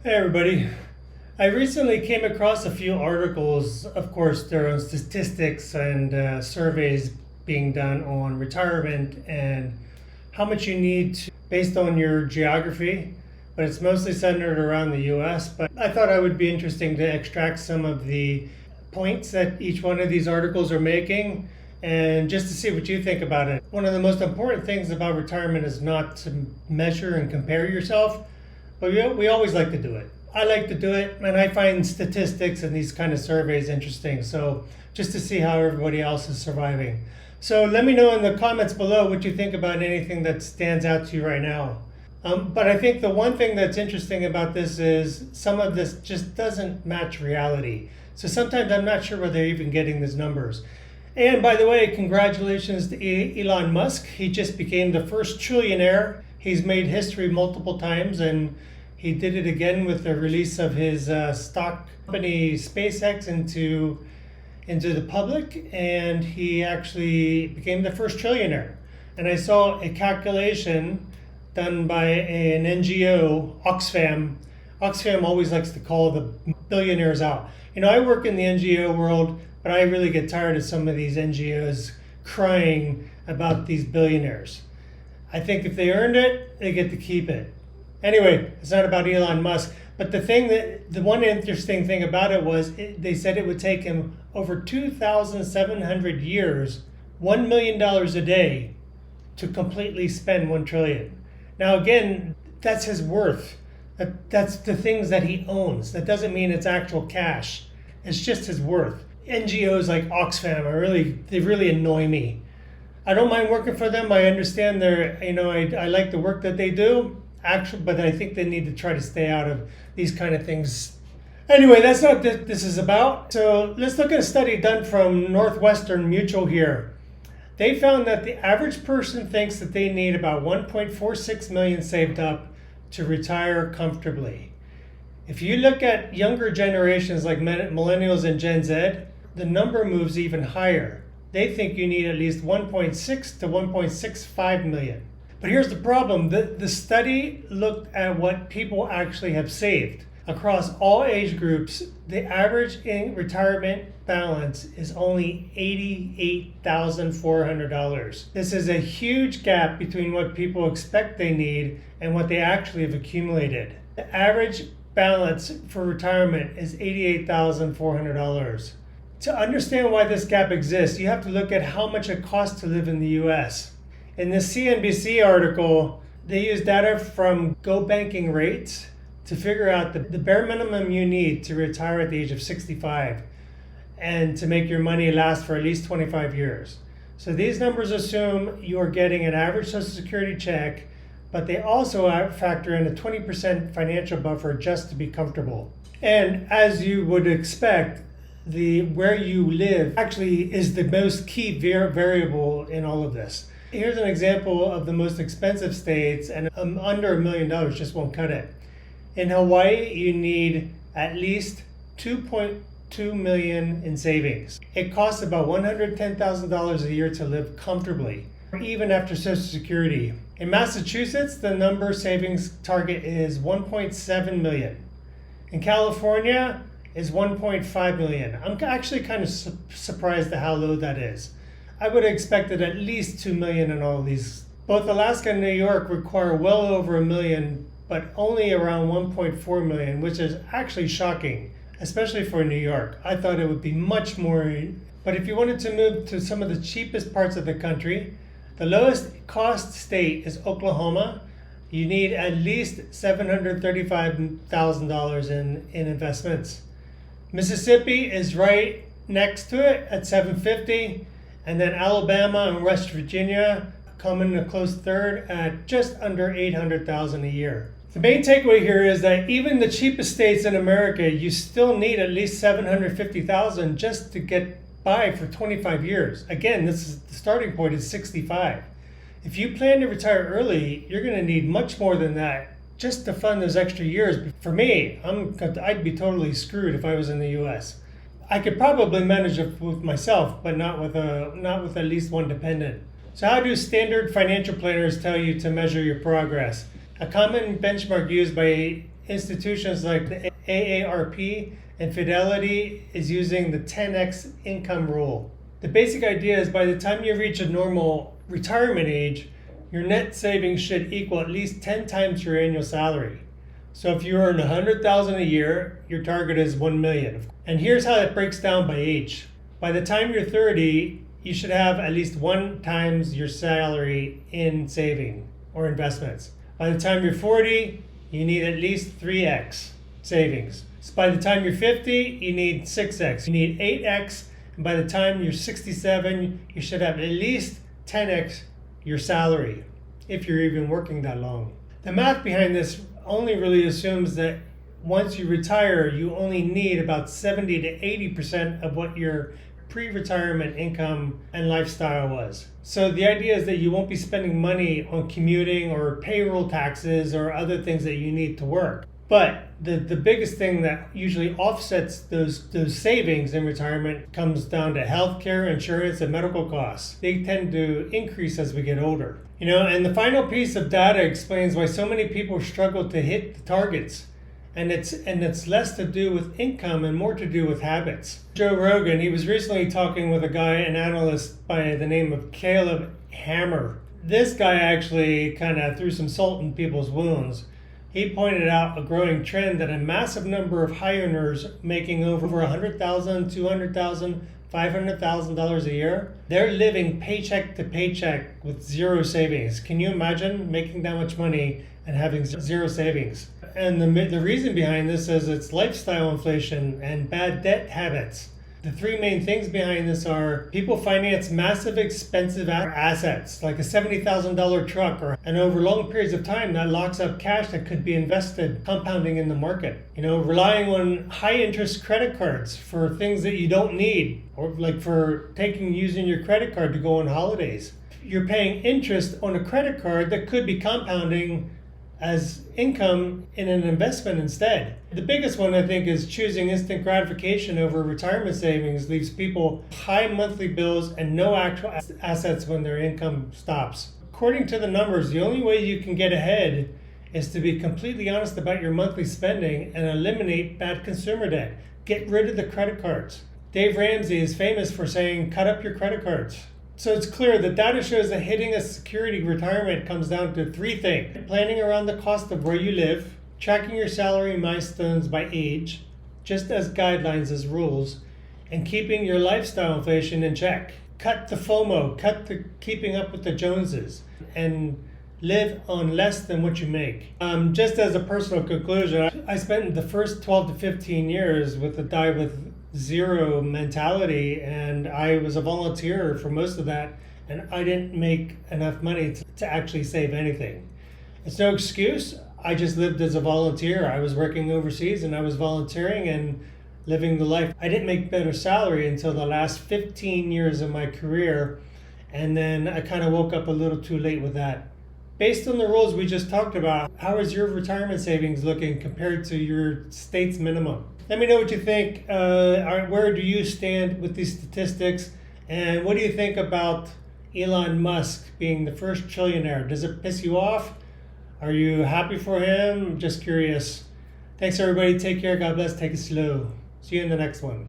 Hey everybody. I recently came across a few articles, of course, there are statistics and surveys being done on retirement and how much you need to, based on your geography, but it's mostly centered around the US. But I thought it would be interesting to extract some of the points that each one of these articles are making and just to see what you think about it. One of the most important things about retirement is not to measure and compare yourself, but we always like to do it. I like to do it, and I find statistics and these kind of surveys interesting. So just to see how everybody else is surviving. So let me know in the comments below what you think about anything that stands out to you right now. But I think the one thing that's interesting about this is some of this just doesn't match reality. So sometimes I'm not sure where they're even getting these numbers. And by the way, congratulations to Elon Musk. He just became the first trillionaire. He's made history multiple times, and he did it again with the release of his stock company SpaceX into the public, and he actually became the first trillionaire. And I saw a calculation done by an NGO, Oxfam. Oxfam always likes to call the billionaires out. You know, I work in the NGO world, but I really get tired of some of these NGOs crying about these billionaires. I think if they earned it, they get to keep it. Anyway, it's not about Elon Musk, but the one interesting thing about it was they said it would take him over 2,700 years, $1 million a day to completely spend 1 trillion. Now again, that's his worth. That's the things that he owns. That doesn't mean it's actual cash. It's just his worth. NGOs like Oxfam they really annoy me. I don't mind working for them. I understand I like the work that they do. Actually, but I think they need to try to stay out of these kind of things. Anyway, that's not what this is about. So let's look at a study done from Northwestern Mutual here. They found that the average person thinks that they need about 1.46 million saved up to retire comfortably. If you look at younger generations like millennials and Gen Z, the number moves even higher. They think you need at least 1.6 to 1.65 million. But here's the problem. The study looked at what people actually have saved. Across all age groups, the average retirement balance is only $88,400. This is a huge gap between what people expect they need and what they actually have accumulated. The average balance for retirement is $88,400. To understand why this gap exists, you have to look at how much it costs to live in the US. In this CNBC article, they use data from Go Banking rates to figure out the bare minimum you need to retire at the age of 65 and to make your money last for at least 25 years. So these numbers assume you are getting an average Social Security check, but they also factor in a 20% financial buffer just to be comfortable. And as you would expect, where you live actually is the most key variable in all of this. Here's an example of the most expensive states, and under $1 million just won't cut it. In Hawaii, you need at least 2.2 million in savings. It costs about $110,000 a year to live comfortably, even after Social Security. In Massachusetts, the number savings target is 1.7 million. In California is 1.5 million. I'm actually kind of surprised at how low that is. I would have expected at least 2 million in all of these. Both Alaska and New York require well over 1 million, but only around 1.4 million, which is actually shocking, especially for New York. I thought it would be much more. But if you wanted to move to some of the cheapest parts of the country, the lowest cost state is Oklahoma. You need at least $735,000 in investments. Mississippi is right next to it at $750,000. And then Alabama and West Virginia come in a close third at just under $800,000 a year. The main takeaway here is that even the cheapest states in America, you still need at least $750,000 just to get by for 25 years. Again, the starting point is 65. If you plan to retire early, you're going to need much more than that just to fund those extra years. For me, I'd be totally screwed if I was in the U.S. I could probably manage it with myself, but not with at least one dependent. So how do standard financial planners tell you to measure your progress? A common benchmark used by institutions like the AARP and Fidelity is using the 10x income rule. The basic idea is by the time you reach a normal retirement age, your net savings should equal at least 10 times your annual salary. So if you earn $100,000 a year, your target is 1 million. And here's how it breaks down by age. By the time you're 30, you should have at least 1 times your salary in saving or investments. By the time you're 40, you need at least 3x savings. So by the time you're 50, you need 6x. You need 8x. And by the time you're 67, you should have at least 10x your salary, if you're even working that long. The math behind this only really assumes that once you retire, you only need about 70 to 80% of what your pre-retirement income and lifestyle was. So the idea is that you won't be spending money on commuting or payroll taxes or other things that you need to work. But the biggest thing that usually offsets those savings in retirement comes down to healthcare, insurance, and medical costs. They tend to increase as we get older. And the final piece of data explains why so many people struggle to hit the targets. And it's less to do with income and more to do with habits. Joe Rogan, he was recently talking with an analyst by the name of Caleb Hammer. This guy actually kind of threw some salt in people's wounds. He pointed out a growing trend that a massive number of high earners making over $100,000, $200,000, $500,000 a year, they're living paycheck to paycheck with zero savings. Can you imagine making that much money and having zero savings? And the reason behind this is it's lifestyle inflation and bad debt habits. The three main things behind this are people finance massive expensive assets like a $70,000 truck, and over long periods of time that locks up cash that could be invested, compounding in the market. Relying on high interest credit cards for things that you don't need, or like for using your credit card to go on holidays. You're paying interest on a credit card that could be compounding as income in an investment instead. The biggest one, I think, is choosing instant gratification over retirement savings leaves people high monthly bills and no actual assets when their income stops. According to the numbers, the only way you can get ahead is to be completely honest about your monthly spending and eliminate bad consumer debt. Get rid of the credit cards. Dave Ramsey is famous for saying, cut up your credit cards. So it's clear that data shows that hitting a security retirement comes down to 3 things. Planning around the cost of where you live, tracking your salary milestones by age, just as guidelines as rules, and keeping your lifestyle inflation in check. Cut the FOMO, cut the keeping up with the Joneses, and live on less than what you make. Just as a personal conclusion, I spent the first 12 to 15 years with a die with zero mentality, and I was a volunteer for most of that, and I didn't make enough money to actually save anything. It's no excuse. I just lived as a volunteer. I was working overseas and I was volunteering and living the life. I didn't make better salary until the last 15 years of my career, and then I kind of woke up a little too late with that. Based on the rules we just talked about, how is your retirement savings looking compared to your state's minimum? Let me know what you think. Where do you stand with these statistics? And what do you think about Elon Musk being the first trillionaire? Does it piss you off? Are you happy for him? Just curious. Thanks, everybody. Take care. God bless. Take it slow. See you in the next one.